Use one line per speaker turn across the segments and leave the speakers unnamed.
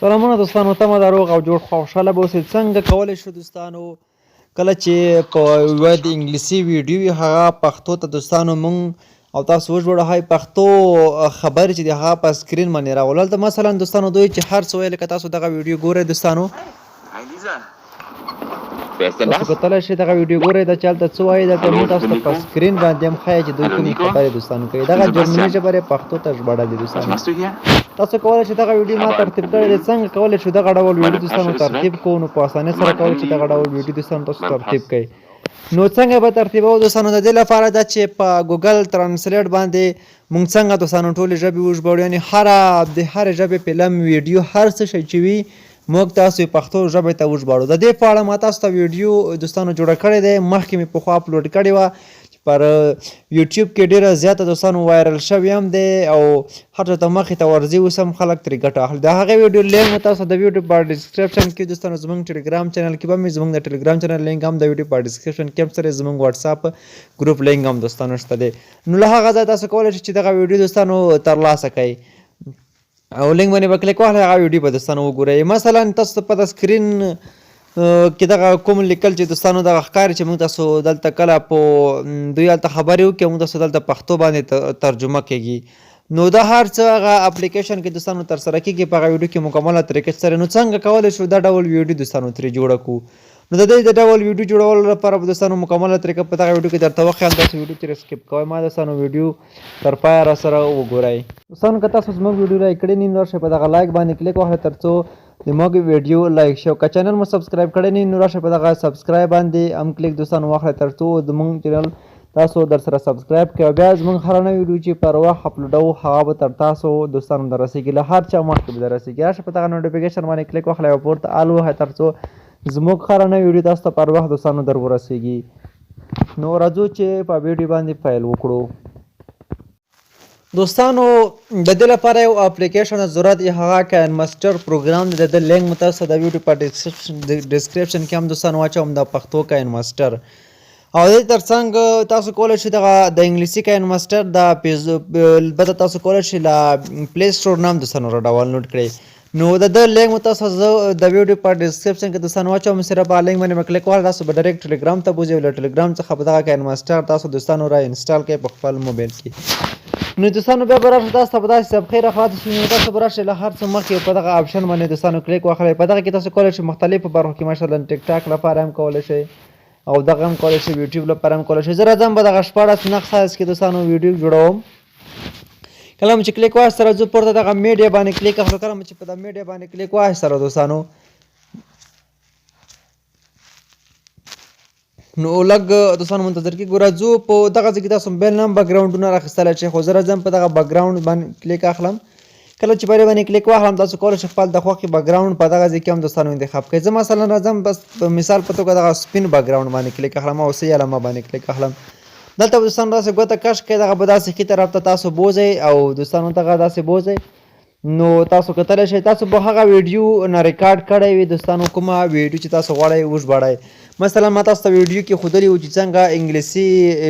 سلامونه دوستانو، تمه ده روغ او جوړ خوشحاله به اوسئ. څنګه کولی شو دوستانو کله چې په یوه د انګلیسي ویډیو وي هغه پښتو ته دوستانو مونږ او تاسو وژباړو پښتو خبرې چې د هغه په سکرین باندې راولو. هلته مثلا دوستانو دوی چې هر څه ویل که تاسو دغه ویډیو ګورئ دوستانو تاسو کتلی شئ دغه ویډیو ګورئ دا چې هلته څه وایي دلته مونږ تاسو ته په سکرین باندې هم ښایي چې دوی کومې خبرې دوستانو کوي. دغه جرمني ژبه یې پښتو ته ژباړلې دوستانو. تاسو کولی شئ دغه ویډیو ما ترتیب کړی دی. څنګه کولی شو دغه ډول ویډیو دوستانو ترتیب کوو؟ نو په اسانۍ سره کولی شئ دغه ډول ویډیو دوستانو تاسو ترتیب کړئ. نو څنګه به ترتیبوو دوستانو؟ د دې لپاره ده چې په ګوګل ترانسلیټ باندې مونږ څنګه دوستانو ټولې ژبې وژباړو، یعنې د هرې ژبې فلم ویډیو هر څه شی چې وي موږ تاسو یې پښتو ژبې ته وژباړو. د دې په اړه ما تاسو ته ویډیو دوستانو جوړه کړې دی، مخکې مې پخوا اپلوډ کړې وه پر یوټیوب کې ډیره زیاته دوستانو وایرل شوی هم دی او هر چا ته مخې ته ورځي. اوس هم خلک ترې ګټه اخلي. د هغې ویډیو لینک مو تاسو د ویډیو په ډسکرپشن کې دوستانو زموږ ټلګرام چینل کې به مې زموږ د ټلګرام چینل لینک هم د ویډیو په ډسکرپشن کې هم سره زموږ واتساپ ګروپ لینک هم دوستانو شته دی. نو له هغه ځایه تاسو کولی شئ چې دغه ویډیو دوستانو ترلاسه کړئ او لینک باندې به کلیک واخلئ، هغه ویډیو به دوستانو وګورئ. مثلا تاسو ته په د سکرین کې دغه کوم لیکل چې دوستانو دغه ښکاري چې موږ تاسو دلته کله په دوی هلته خبرې وکړي او موږ تاسو دلته پښتو باندې ترجمه کېږي. نو دا هر څه هغه اپلیکیشن کې دوستانو ترسره کېږي په هغه ویډیو کې مکمله طریقې سره. نو څنګه کولی شو دا ډول ویډیو دوستانو ترې جوړه کړو؟ نو د دې د ډول ویډیو جوړولو لپاره به دوستانو مکمله طریقه په دغه ویډیو کې درته وښیم. تاسو ویډیو چې سکیپ کوئ ما دوستانو ویډیو تر پایه راسره وګورئ. دوستانو که تاسو زموږ ویډیو لایک کړی نه نو راشئ په دغه لایک باندې کلیک وکړئ تر څو زموږ ویډیو لایک شي. او که چینل مو سبسکرایب کړی نه نو راشئ په دغه سبسکرایب باندې هم کلیک دوستانو واخلئ تر څو زموږ چینل تاسو در سره سبسکرایب کړئ. او بیا زموږ هره نوې ویډیو چې پر وخت اپلوډوو هغه به تر تاسو دوستانو در رسېږي، له هر چا مخکې به در رسېږي. راشئ په دغه نوټیفیکیشن باندې کلیک واخلئ او پورته آل ووهئ تر څو زموږ هره نوې ویډیو تاسو ته پر وخت دوستانو در ورسېږي. نو راځو چې په ویډیو باندې پیل وکړو. دوستانو د دې لپاره یو اپلیکیشن ضرورت یې هغه کاین ماسټر پروګرام دی. د دې لینک مو تاسو د ویډیو په ډسکرپشن کې هم دوستانو واچوم د پښتو کاین ماسټر. او د دې ترڅنګ تاسو کولی شئ دغه د انګلیسي کاین ماسټر د البته تاسو کولی شئ له پلی سټور نه هم دوستانو را ډاونلوډ کړئ. نو د ده لینک مو تاسو زه د ویډیو په ډسکرپشن کې دوستانو واچوم. صرف په لینک باندې به کلیک وکړئ تاسو به ډایرکټ ټلګرام ته بوځئ او له ټلګرام څخه به دغه کاین ماسټر تاسو دوستانو را انسټال کړئ په خپل موبایل کې. نو دوستانو بیا به راشئ تاسو ته به داسې صفحې راخلاصې شي. نو تاسو به راشئ له هر څه مخکې په دغه آپشن باندې دوستانو کلیک واخلئ. په دغه کې تاسو کولی شئ مختلفو برخو کې مثلا ټیک ټاک لپاره هم کولی شئ او دغه هم کولی شئ یوټیوب لپاره هم کولی شئ. زه راځم به دغه 14 نقش سایز کې دوستانو ویډیو جوړوم. کله مو چې کلیک واخیست راځو پورته دغه میډیا باندې کلیک اخلو. کله مو چې په د میډیا باندې کلیک واخیست دوستانو نو لږ دوستانو منتظر کېږو. راځو په دغه ځای کې تاسو موبایل نه هم بیکګراونډونه راخیستلی شئ، خو زه راځم په دغه بیکګراونډ باندې کلیک اخلم. کله چې په دې باندې کلیک واخلم تاسو کولی شئ خپل د خوښې بیکګراونډ په دغه ځای کې هم دوستانو انتخاب کړئ. زه مثلا راځم بس په مثال په توګه دغه سپین بیکګراونډ باندې کلیک اخلم او سی علامه باندې کلیک اخلم. دلته به دوستانو داسې ګوته کش کړئ، دغه به داسې ښي طرف ته تاسو بوځئ او دوستانو دغه داسې بوځئ. نو تاسو کتلی شئ تاسو به هغه ویډیو نه ریکارډ کړی وي دوستانو، کومه ویډیو چې تاسو غواړئ وژباړئ. مثلا ما تاسو ته ویډیو کې ښودلي وو چې څنګه انګلیسي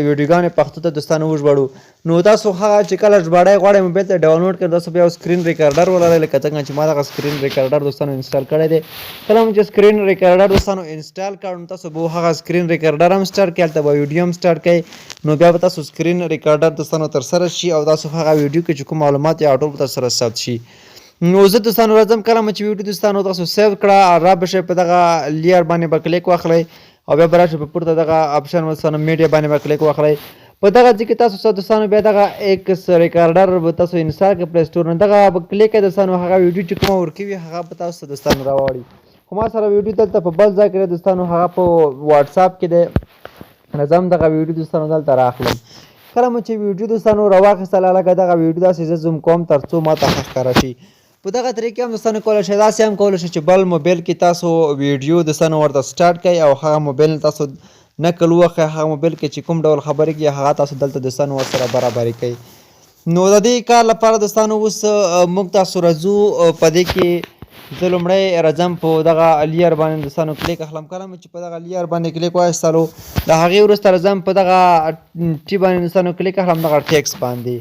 ویډیوګانې پښتو ته دوستانو وژباړو. نو تاسو هغه چې کله ژباړئ غواړئ موبایل ته ډاونلوډ کړئ تاسو بیا یو سکرین ریکارډر ولرئ لکه څنګه چې ما دغه سکرین ریکارډر دوستانو انسټال کړی دی. کله مو چې سکرین ریکارډر دوستانو انسټال کړ نو تاسو به هغه سکرین ریکارډر هم سټارټ کړئ، هلته به ویډیو هم سټارټ کړئ. نو بیا به تاسو سکرین ریکارډر دوستانو ترسره شي او تاسو هغه ویډیو کې چې کوم معلومات یا ټول به ترسره ثبت شي. نو زه دوستانو راځم کله مو چې ویډیو دوستانو تاسو سیو کړه را به شئ په دغه لیر باندې به کلیک واخلئ او بیا به راشئ په پورته دغه آپشن دوستانو میډیا باندې به کلیک واخلئ. په دغه ځای کې تاسو دوستانو بیا دغه ایکس ریکارډر به تاسو انسټال کړئ پلی سټور نه. دغه به کلیک کړئ دوستانو هغه ویډیو چې کومه ورکوي هغه به تاسو دوستانو راوړي. خو ما سره ویډیو دلته په بل ځای کې دی دوستانو، هغه په واتساپ کې دی. راځم دغه ویډیو دوستانو دلته راخلم. کله مو چې ویډیو دوستانو راواخیستله لکه دغه ویډیو داسې زه زوم کوم تر څو ما ته ښه ښکاره شي. په دغه طریقې هم دوستانو کولی شئ داسې هم کولی شئ چې بل موبایل کې تاسو ویډیو دوستانو ورته سټارټ کړئ او هغه موبایل تاسو نقل وخی، هغه موبایل کې چې کوم ډول خبرې کوي هغه تاسو دلته دوستانو ورسره برابري کوئ. نو د دې کار لپاره دوستانو اوس موږ تاسو راځو په دې کې زه لومړی راځم په دغه لیر باندې دوستانو کلیک اخلم. کله مو چې په دغه لیر باندې کلیک واخیستلو د هغې وروسته راځم په دغه ټي باندې دوستانو کلیک اخلم دغه ټیکس باندې.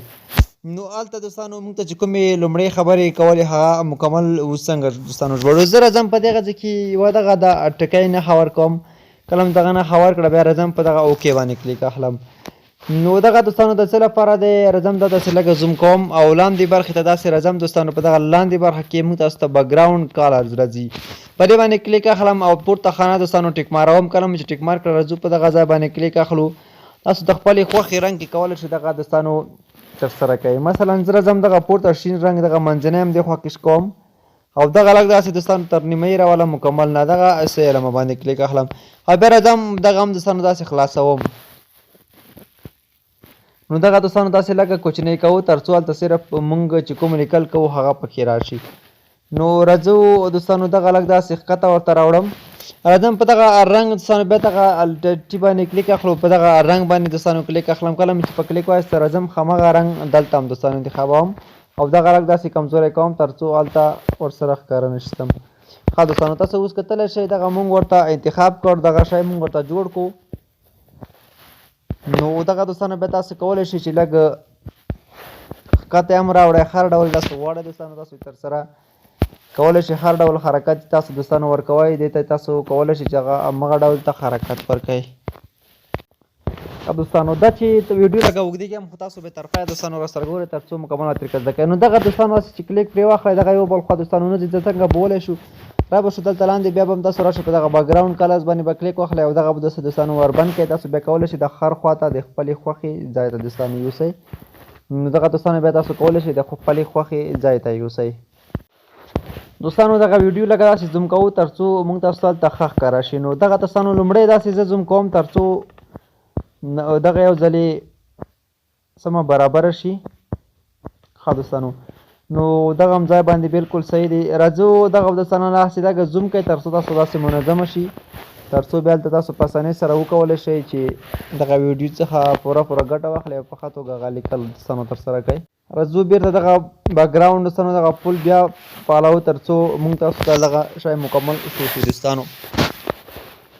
نو هلته دوستانو موږ ته چې کومې لومړۍ خبرې کولې هغه مکمل اوس څنګه دوستانو ژباړو. زه راځم په دغه ځای کې یوه دغه د ټکی نښه ورکوم، کله هم دغه نښه ورکړه بیا راځم په دغه اوکې باندې کلیک اخلم. نو دغه دوستانو د څه لپاره دی راځم دا داسې لږه زوم کوم او لاندې برخې ته داسې راځم دوستانو. په دغه لاندې برخه کې موږ تاسو ته بیکګراوند کالرز راځي، په دې باندې کلیک اخلم او پورته خانه دوستانو ټیک ماروم. کله مو چې ټیک مار کړه راځو په دغه ځای باندې کلیک اخلو. تاسو د خپلې خوښې رنګ کې کولی شئ دغه دوستانو ترسره کوئ. مثلا زه راځم دغه پورته شین رنګ دغه منځنی هم دې خوا کې کوم او دغه لږ داسې دوستانو تر نیمه یې راولم مکمل نه دغه سیلمه باندې کلیک اخلم او بیا راځم دغه هم دوستانو داسې خلاصوم. نو دغه دوستانو داسې لږه کوچنی کوو تر څو هلته صرف مونږ چې کوم لیکل کوو هغه پکې راشي. نو راځو دوستانو دغه لږ داسې ښکته ورته راوړم. راځم په دغه رنګ دوستانو بیا دغه ټي باندې کلیک اخلو، په دغه رنګ باندې دوستانو کلیک اخلم. کله مې چې په کلیک وایسته راځم همغه رنګ دلته هم دوستانو انتخابوم او دغه لږ داسې کمزوری کوم تر څو هلته ورسره ښکاره نه شم. ښه دوستانو تاسو اوس کتلی شئ دغه مونږ ورته انتخاب کړ، دغه شی مونږ ورته جوړ کړو. نو دغه دوستانو بیا تاسو کولی شئ چې لږ ښکته هم راوړئ، هر ډول داسې غواړئ دوستانو تاسو ترسره کولی شئ، هر ډول حرکت تاسو دوستانو ورکوئ دې ته تاسو کولی شئ چې هغه همغه ډول ته حرکت ورکوئ. دوستانو دا چې ویډیو لږه اوږدېږي هم خو تاسو به تر پایه دوستانو راسره ګورئ تر څو مکمله طریقه زده کړئ. نو دغه دوستانو هسې چې کلیک پرې واخلئ دغه یو بل خوا دوستانو نه ځي څنګه به ولی شو را به شو دلته لاندې بیا به هم تاسو راشئ په دغه بیکګراوند کلرز باندې به کلیک واخلئ او دغه به دوستانو وربند کړئ. تاسو بیا کولی شئ د هر خوا ته د خپلې خوښې ځای ته دوستانو یوسئ. نو دغه دوستانو بیا تاسو کولی شئ د خپلې خوښې ځای ته یوسئ. دوستانو دغه ویډیو لږه داسې زوم کوو تر څو موږ تاسو ته هلته ښه ښکاره شي. نو دغه دوستانو لومړی داسې زه زوم کوم تر څو دغه یو ځلې سمه برابره شي. ښه دوستانو نو دغه هم ځای باندې بالکل صحیح دی. راځو دغه دوستانو داسې دغه زوم کوئ تر څو تاسو داسې منظمه شي، تر څو بیا هلته تاسو په اسانۍ سره وکولی شئ چې دغه ویډیو څخه پوره ګټه واخلئ او په ښه توګه هغه لیکل دوستانو ترسره کړئ. راځو بیرته دغه بیکګراوند دوستانو دغه پول بیا فالو تر څو موږ تاسو ته دغه شی مکمل شو شي دوستانو.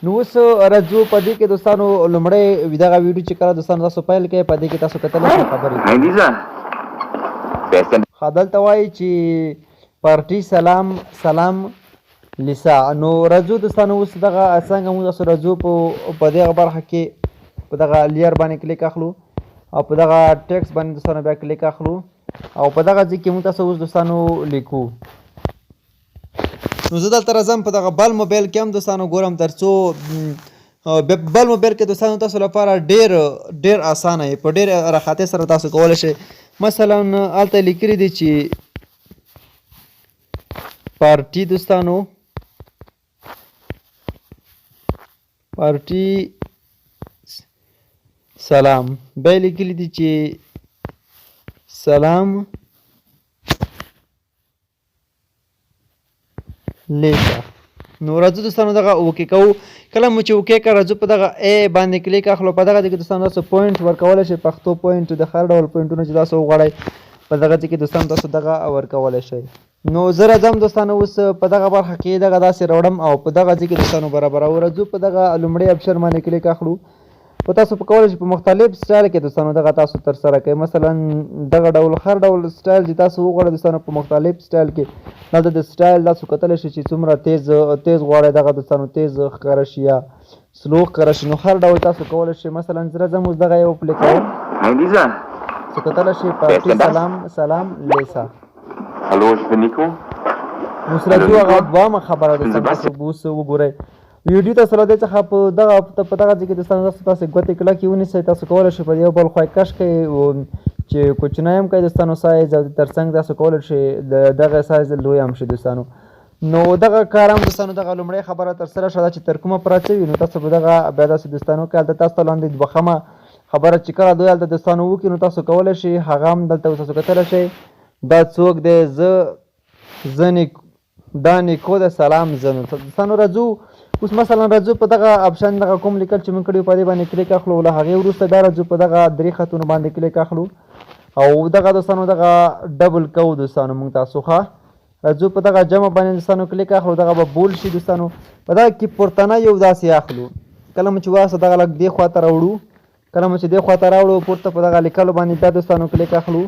نو اوس راځو په دې کې دوستانو لومړی دغه ویډیو چې کله دوستانو تاسو پیل کړئ په دې کې تاسو کتلی شئ خبرې ښه دلته وایي چې پارټي سلام سلام لیسا. نو راځو دوستانو اوس دغه څنګه موږ تاسو راځو په دغه برخه کې په دغه لیر باندې کلیک اخلو او په دغه ټیکس باندې دوستانو بیا کلیک اخلو او په دغه ځای کې موږ تاسو اوس دوستانو لیکو. نو زه دلته راځم په دغه بل موبایل کې هم دوستانو ګورم تر څو بل موبایل کې دوستانو تاسو لپاره ډېر اسانه یې په ډېر راحتۍ سره تاسو کولی شئ. مثلا هلته لیکلي دي چې پارټي دوستانو پارټي سلام بیا لیکلي دي چې سلام لیکه. نو راځو دوستانو دغه اوکې کوو. کله مو چې اوکې کړه راځو په دغه ای باندې کلیک اخلو. په دغه ځای کې دوستانو تاسو پوینټ ورکولی شئ، پښتو پوینټ د هر ډول پوینټونه چې تاسو وغواړئ په دغه ځای کې دوستانو تاسو دغه ورکولی شئ. نو زه راځم دوستانو اوس په دغه برخه کې دغه داسې راوړم او په دغه ځای کې دوستانو برابروو. راځو په دغه لومړی اپشن باندې کلیک اخلو. په تاسو په کولی شئ په مختلف سټایل کې دوستانو دغه تاسو ترسره کوئ. مثلا دغه ډول هر ډول سټایل چې تاسو وغواړئ دوستانو په مختلف سټایل کې دلته د سټایل تاسو کتلی شئ چې څومره تیز غواړئ دغه دوستانو تیز ښکاره شي یا سلو ښکاره شي. نو هر ډول تاسو کولی شئ. مثلا زه راځم اوس دغه یو پلی کوم تاسو کتلی شئ پارټي سلام لیسا.
Hallo, ich bin Nico.
اوس راځو هغه دوهمه خبره دوستانو تاسو اوس وګورئ. ویډیو تاسو له دې څخه په دغه ځای کې دوستانو تاسو ګوتې کلکې ونیسئ. تاسو کولی شئ په یو بل خوا یې کش کړئ چې کوچنی هم کوئ دوستانو سایز او تر څنګ تاسو کولی شئ دغه سایز لوی هم شي دوستانو. نو دغه کار هم دوستانو دغه لومړۍ خبره ترسره شوه چې تر کومه پراته وي. نو تاسو به دغه بیا داسې دوستانو که هلته تاسو ته لاندې دوهمه خبره چې کله دوی هلته دوستانو وکړي نو تاسو کولی شئ هغه هم دلته تاسو کتلی شئ دا څوک دی زه دا نیکو د سلام زه. نو دوستانو راځو اوس مثلا راځو په دغه اپشن دغه کوم لیکل چې موږ کړي په دې باندې کلیک اخلو. له هغې وروسته بیا راځو په دغه درې خطونو باندې کلیک اخلو او دغه دوستانو دغه ډبل کوو دوستانو موږ تاسو ښه راځو په دغه جمع باندې دوستانو کلیک اخلو. دغه به بول شي دوستانو. په دغه کې پورتنه یو داسې اخلو. کله مو چې واسه دغه لږ دې خوا ته راوړو کله مو چې دې خوا ته راوړو پورته په دغه لیکلو باندې بیا دوستانو کلیک اخلو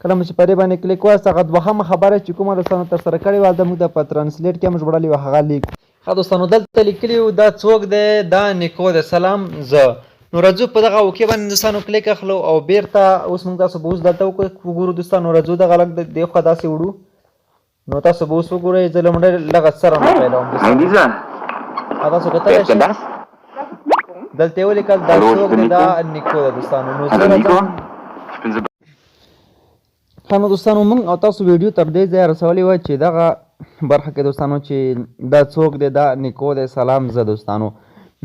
کله مو چې په دې باندې کلیک وکړئ هغه دوهمه خبره چې کومه دوستانو ترسره کړې وه هلته موږ د په ترانسلیټ کې هم ژباړلې وه هغه لیکو. ښه دوستانو دلته لیکلي وو دا څوک دی دا نیکو دی سلام زه. نو راځو په دغه اوکې باندې دوستانو کلیک اخلو او بیرته اوس موږ تاسو به اوس دلته وګورو دوستانو. راځو دغه لږ دې خوا داسې وړو نو تاسو به اوس وګورئ زه لومړی لږ سره نه پیلوم دوستانو. تاسو کتلی شئ دلته یې ولیکل دا څوک دی دا نیکو دی دوستانو. نو زه راځم ښه نو دوستانو موږ او تاسو ویډیو تر دې ځایه رسولې وه چې دغه برخه کې دوستانو چې دا څوک دی دا نیکو دی سلام زه دوستانو.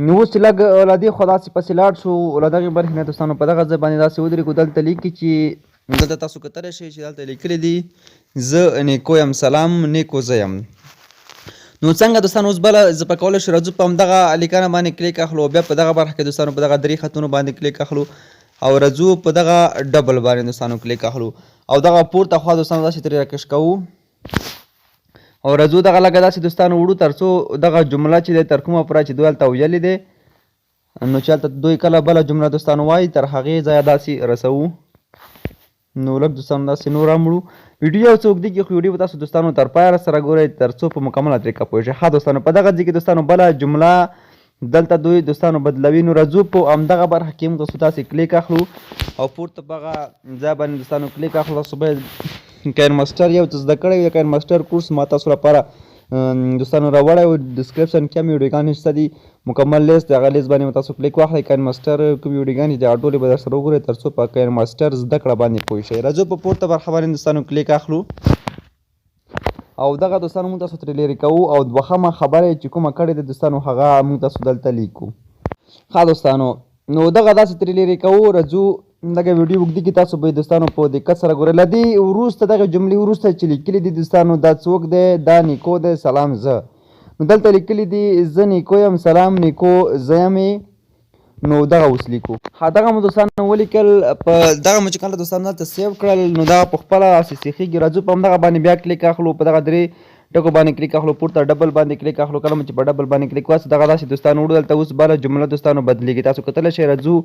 نو اوس چې لږ له دې خوا داسې پسې لاړ شو له دغې برخې نه دوستانو په دغه ځای باندې داسې ودرېږو. دلته لیکي چې دلته تاسو کتلی شئ چې دلته لیکلي دي زه نیکو یم سلام نیکو زه یم. نو څنګه دوستانو اوس بله زه په کولی شو راځو په همدغه لیکنه باندې کلیک اخلو او بیا په دغه برخه کې دوستانو په دغه درې خطونو باندې کلیک اخلو او راځو په دغه ډبل باندې دوستانو کلیک اخلو او دغه پورته خوا دوستانو داسې ترې راکش کوو او راځو دغه لږه داسې دوستانو وړو تر څو دغه جمله چې دی تر کومه پوره چې دوی هلته ویلې دی نو چې هلته دوی کله بله جمله دوستانو وایي تر هغې ځایه داسې رسوو. نو لږ دوستانو داسې نور هم وړو. ویډیو یو څه اوږدېږي خو ویډیو به تاسو دوستانو تر پایه سره ګورئ تر څو په مکمله طریقه پوه شئ. ښه دوستانو په دغه ځای کې دوستانو بله جمله دلته دوی دوستانو بدلوي. نو راځو په همدغه برخه کې موږ تاسو داسې کلیک اخلو او پورته په هغه ځای باندې دوستانو کلیک اخلو. تاسو باید کاین ماسټر یو څه زده کړی وي. د کاین ماسټر کورس ما تاسو لپاره دوستانو راوړی و ډسکرپشن کې هم ویډیوګانې شته دي مکمل لیست د هغه لیست باندې به تاسو کلیک واخلئ. کاین ماسټر کوم ویډیوګانې دي هغه ټولې به درسره وګورئ تر څو په کاین ماسټر زده کړه باندې پوه شئ. راځو په پورته برخه باندې دوستانو کلیک اخلو او دغه دوستانو موږ تاسو ترې لرې کوو او دوهمه خبره چې کومه کړې ده دوستانو هغه موږ تاسو دلته لیکو. ښه دوستانو نو دغه داسې ترې لرې کوو. راځو دغه ویډیو اوږدېږي تاسو به یې دوستانو په دقت سره ګورئ. له دې وروسته دغه جملې وروسته چې لیکلي دي دوستانو دا څوک دی دا نیکو دی سلام زه. نو دلته لیکلي دي زه نیکو یم سلام نیکو زه یمې. نو دغه اوس لیکو. ها دغه مو دوستانو ولیکل په دغه مو چې کله دوستانو دلته سیو کړل نو دغه په خپله هسې سیخېږي. راځو په همدغه باندې بیا کلیک اخلو په دغه درې ټکو باندې کلیک اخلو پورته ډبل باندې کلیک اخلو. کله مو چې په ډبل باندې کلیک واسو دغه داسې دوستانو وړو دلته اوس بله جمله دوستانو بدلېږي. تاسو کتلی شئ. راځو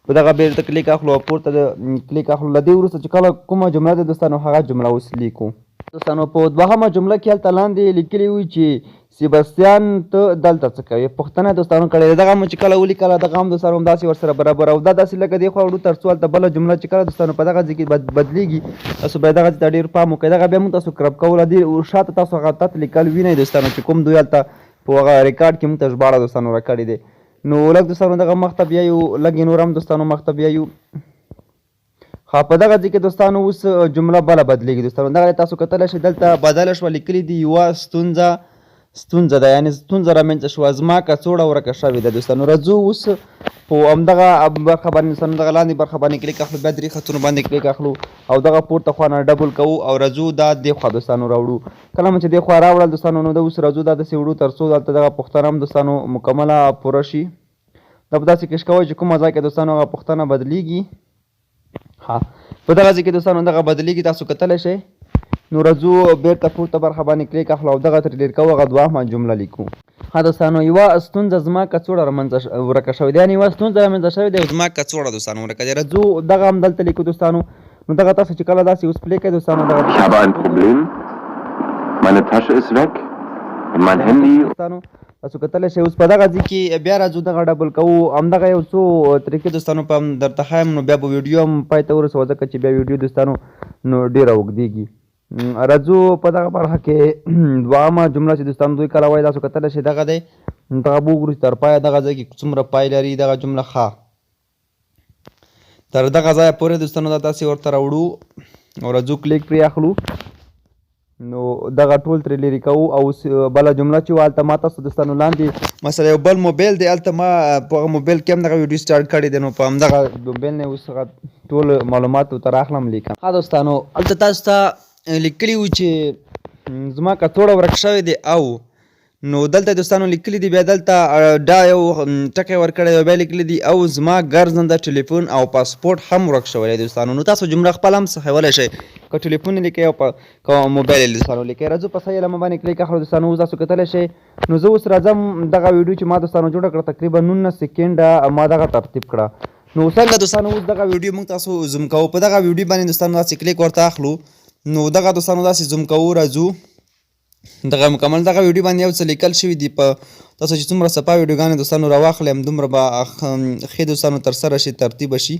په دغه بیرته کلیک اخلو او پورته کلیک اخلو. له دې وروسته چې کله کومه جمله ده دوستانو هغه جمله اوس لیکو. دوستانو په دوهمه جمله کې هلته لاندې لیکلي وي چې سیباستیان ته دلته څه کوي پوښتنه دوستانو کړې ده. دغه مو چې کله ولیکله دغه هم دوستانو همداسې ورسره برابر او دا داسې لکه دې خوا وړو تر څو هلته بله جمله چې کله دوستانو په دغه ځای کې بدلېږي تاسو باید دغه ځای ته ډېر پام وکړئ. دغه بیا موږ تاسو کرپ کوو له دې شاته تاسو هغه تت لیکل وینئ دوستانو چې کوم دوی هلته په هغه ریکارډ کې موږ ته ژباړه دوستانو راکړې دی. نو لږ دوستانو دغه مخ ته بیایو لږ یې نور هم دوستانو مخ ته بیایو. ښه په دغه ځای کې دوستانو اوس جمله بله بدلېږي دوستانو. دغه تاسو کتلی شئ دلته بدله شوه لیکلي دي یوه ستونزه ده یعنې ستونزه رامنځته شوه زما کڅوړه ورکه شوې ده دوستانو. راځو اوس په همدغه برخه باندې دوستانو دغه لاندې برخه باندې کلیک اخلو بیا درې خطونو باندې کلیک اخلو او دغه پورته خوا نه ډبل کوو او راځو دا دې خوا دوستانو راوړو. کله مو چې دې خوا راوړل دوستانو نو د اوس راځو دا داسې وړو تر څو دلته دغه پوښتنه هم دوستانو مکمله پوره شي. دا به داسې کش کوئ چې کومه ځای کې دوستانو هغه پوښتنه بدلېږي. ها په دغه ځای کې دوستانو دغه بدلېږي تاسو کتلی شئ. نو راځو بیرته پورته برخه باندې کلیک اخلو او دغه ترې لرې کوو هغه دوهمه جمله لیکو. ها دوستانو یوه ستونزه زما کڅوړه ورکه شوې ده یعنې یوه ستونزه رامنځته شوې ده او زما کڅوړه دوستانو ورکه ده. راځو دغه هم دلته لیکو دوستانو. نو دغه تاسو چې کله داسې اوس پلی کوئ دوستانو دغه
Ich habe ein Problem. Meine Tasche ist weg und mein Handy.
دوستانو تاسو کتلی شئ اوس په دغه ځای کې بیا راځو دغه ډبل کوو همدغه یو څو طریقې دوستانو په درته ښایم نو بیا به ویډیو هم پای ته ورسوه ځکه چې بیا ویډیو دوستانو نو ډېره اوږدېږي. راځو په دغه برخه کې دوهمه جمله چې دوستانو دوی کله وایي تاسو کتلی شئ دغه دی. دغه به وګورو چې تر پایه دغه ځای کې څومره پای لري دغه جمله ښه تر دغه ځایه پورې دوستانو دا داسې ورته راوړو او راځو کلیک پرې اخلو. نو دغه ټول ترې لرې کوو او بله جمله چې وه هلته ما تاسو دوستانو لاندې مثلا یو بل موبایل دی هلته ما په هغه موبایل کې هم دغه ویډیو سټارټ کړی دی نو په همدغه موبایل نه اوس هغه ټول معلومات ورته راخلم لیکم. ښه دوستانو هلته تاسو ته لیکلي وو چې زما کڅوړه ورک شوې دی او نو دلته دوستانو لیکلي دي بیا دلته دا یو ټکی ورکړی او بیا لیکلي دي او زما ګرځنده ټلیفون او پاسپورټ هم ورک شوی دی دوستانو. نو تاسو جمله خپله هم صحیحولی شئ که ټلیفون یې لیکئ او که موبایل یې دوستانو لیکئ. راځو په صحیح علامه باندې کلیک اخلو دوستانو. اوس تاسو کتلی شئ. نو زه اوس راځم دغه ویډیو چې ما دوستانو جوړه کړه تقریبا 19 سیکنډه ما دغه ترتیب کړه. نو څنګه دوستانو اوس دغه ویډیو موږ تاسو زوم کوو په دغه ویډیو باندې دوستانو داسې کلیک ورته اخلو نو دغه دوستانو داسې زوم کوو راځو دغه مکمل دغه ویډیو باندې یو څه لیکل شوي دي په تاسو چې څومره صفا ویډیوګانې دوستانو راواخلئ همدومره به ښې دوستانو ترسره شي ترتیبه شي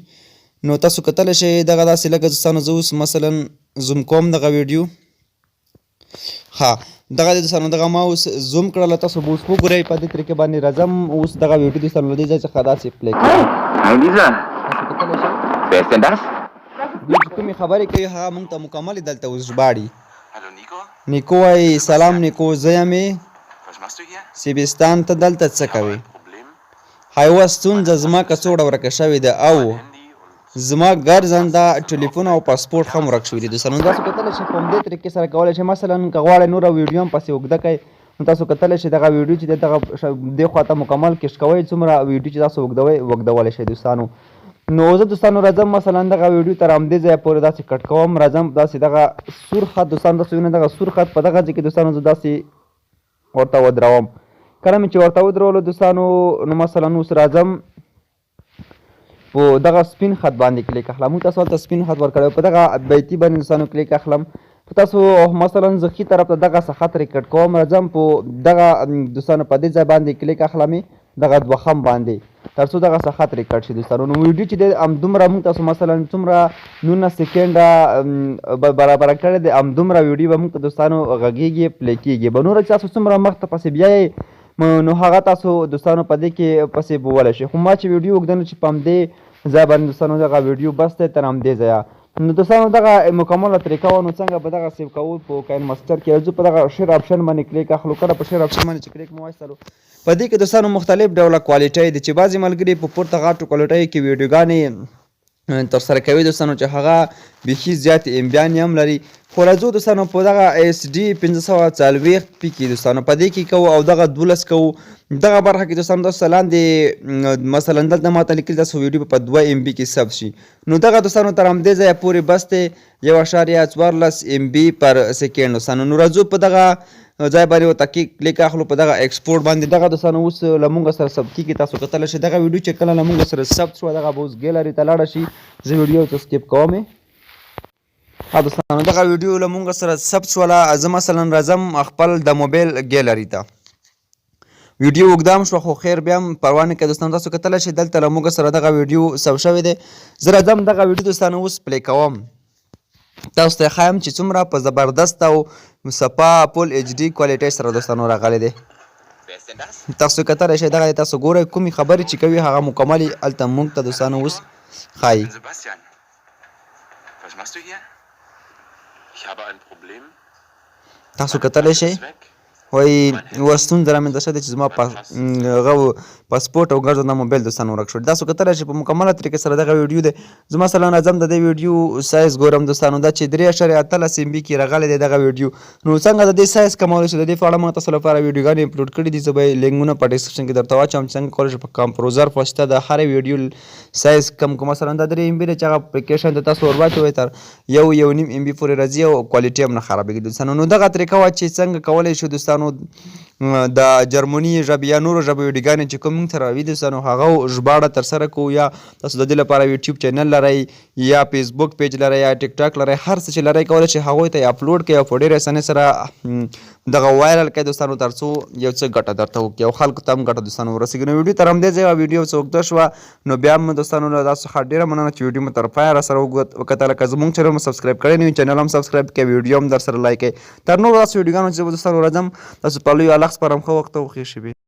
نو تاسو کتلی شئ دغه داسې لکه دوستانو زه اوس مثلا زوم کوم دغه ویډیو ها دغه دوستانو دغه ما اوس زوم کړله تاسو به اوس وګورئ په دې طریقې باندې راځم اوس دغه ویډیو دوستانو له دې ځای څخه داسې پلی کوم
Hi Lisa,
تاسو کتلی شئ
wer ist denn das?
دوی چې کومې خبرې کوي هغه موږ ته مکملې دلته اوس ژباړي
Hallo Nico,
نیکو وایي سلام نیکو زه یمې
was machst du hier?
سیبستان ته دلته څه کوې
Problem?
هیوه ستونزه زما کڅوړه ورکه شوې ده او
Handy und
زما ګرځنده ټلیفون او پاسپورټ هم ورک شوي دي دوستانو تاسو کتلی شئ په همدې طریقې سره کولی شئ مثلا که غواړئ نوره ویډیو هم پسې اوږده کړئ نو تاسو کتلی شئ دغه ویډیو چې دی دغه دې خواته مکمل کش کوئ څومره ویډیو چې تاسو اوږدولی شئ دوستانو نو زه دوستانو راځم مثلا دغه ویډیو تر همدې ځایه پورې داسې کټ کوم راځم داسې دغه سور خط دوستانو تاسو وینئ دغه سور خط په دغه ځای کې دوستانو زه داسې ورته ودروم کله مې چې ورته ودرولو دوستانو نو مثلا اوس راځم په دغه سپین خط باندې کلیک اخلم موږ تاسو هلته سپین خط ورکړی په دغه بیتي باندې دوستانو کلیک اخلم په تاسو مثلا زه ښي طرف ته دغسې خط ریکټ کوم راځم په دغه دوستانو په دې ځای باندې کلیک اخلم دغه دوخم باندې تر څو دغسې خط ریکټ شي دوستانو نو ویډیو چې دی همدومره موږ تاسو مثلا څومره 19 سیکنډه برابره کړی دی همدومره ویډیو به موږ ته دوستانو غږیږي پلی کېږي به نوره چې تاسو څومره مخته پسې بیایئ نو هغه تاسو دوستانو په دې کې پسې بولی شئ خو ما چې ویډیو اوږده نو چې په همدې ځای باندې دوستانو دغه ویډیو بس دی تر همدې ځایه نو دوستانو دغه مکمله طریقه وه نو څنګه به دغه سیو کوو په کاین ماسټر کې راځو په دغه شیر آپشن باندې کلیک اخلو کله په شیر آپشن باندې چې کلیک مو وایستلو په دې کې دوستانو مختلف ډوله کوالټۍ دي چې بعضې ملګري په پورته غاټو کوالټۍ کې ویډیوګانې ترسره کوي دوستانو چې هغه بیخي زیاتې امبیانې هم لري خو راځو دوستانو په دغه ایس ډي 540 پی کې دوستانو په دې کې کوو او دغه 12 کوو دغه برخه کې دوستانو تاسو لاندې مثلا دلته ماته لیکلي تاسو ویډیو په 2 ام بي کې ثبت شي نو دغه دوستانو تر همدې ځایه پورې بس دی 1.14 ام بي پر سیکنډ دوستانو نو راځو په دغه ځای باندې ورته کلیک اخلو په دغه ایکسپورټ باندې دغه دوستانو اوس له مونږ سره ثبت کېږي تاسو کتلی شئ دغه ویډیو چې کله له مونږ سره ثبت شوه دغه به اوس ګیلري ته لاړه شي زه ویډیو ته سکیپ کوم دوستانو دغه ویډیو له مونږ سره ثبت شوله زه مثلا راځم خپل د موبایل ګیلري ته ویډیو اوږده هم شوه خو خیر بیا هم پروا نه کوي دوستانو تاسو کتلی شئ دلته له موږ سره دغه ویډیو ثبت شوی دی زه راځم دغه ویډیو دوستانو اوس پلی کوم تاسو ته ښایم چې څومره په زبردست او صفا فول ایچ ډي کوالټۍ سره دوستانو راغلی دی تاسو کتلی شئ دغه تاسو ګورئ کومې خبرې چې کوي هغه مکمل هلته موږ ته دوستانو اوس ښایي
Sebastian, was machst du hier? Ich habe ein Problem.
تاسو کتلی شئ وایي یوه ستونزه رامنځته شوې ده چې زما هغه پاسپورټ او ګرځنده موبایل دوستانو ورک شو تاسو کتلی شئ په مکمله طریقې سره دغه ویډیو دی زه مثلا راځم د دې ویډیو سایز ګورم دوستانو دا چې 3.13 ام بي کې راغلی دی دغه ویډیو نو څنګه د دې سایز کمولی شو د دې په اړه ما تاسو لپاره ویډیوګانې اپلوډ کړي دي زه به یې لینکونه په ډسکرپشن کې درته واچوم چې څنګه کولی شئ په کمپروزر په واسطه د هرې ویډیو سایز کم کو مثلا دا 3 ام بي دی چې هغه اپلیکیشن ته تاسو ورواچوئ تر 1.5 ام بي پورې راځي او کوالټي هم نه خرابېږي دوستانو نو دغه طریقه وه چې څنګه کولی شو دوستانو د جرمني ژبې یا نورو ژبو ویډیوګانې چې کوم موږ ته راوي دوستانو هغه ژباړه ترسره کوو یا تاسو د دې لپاره یوټیوب چینل لرئ یا فیسبوک پیج لرئ یا ټیک ټاک لرئ هر څه چې لرئ کولی شئ هغوی ته یې اپلوډ کړئ او په ډېرې اسانۍ سره دغه وایرل کړئ دوستانو تر څو یو څه ګټه درته وکړي او خلکو ته هم ګټه دوستانو ورسېږي نو ویډیو تر همدې ځایه ویډیو څه اوږده شوه نو بیا هم دوستانو له تاسو څخه ډېره مننه چې ویډیو مو تر پایه راسره وکتله که زموږ چینل مو سبسکرایب کړی نه وي چینل هم سبسکرایب کړئ ویډیو هم درسره لایک کړئ تر نورو داسې ویډیوګانو چې به دوستانو راځم تاسو په لوی الله سپارم ښه وخت او ښې شېبې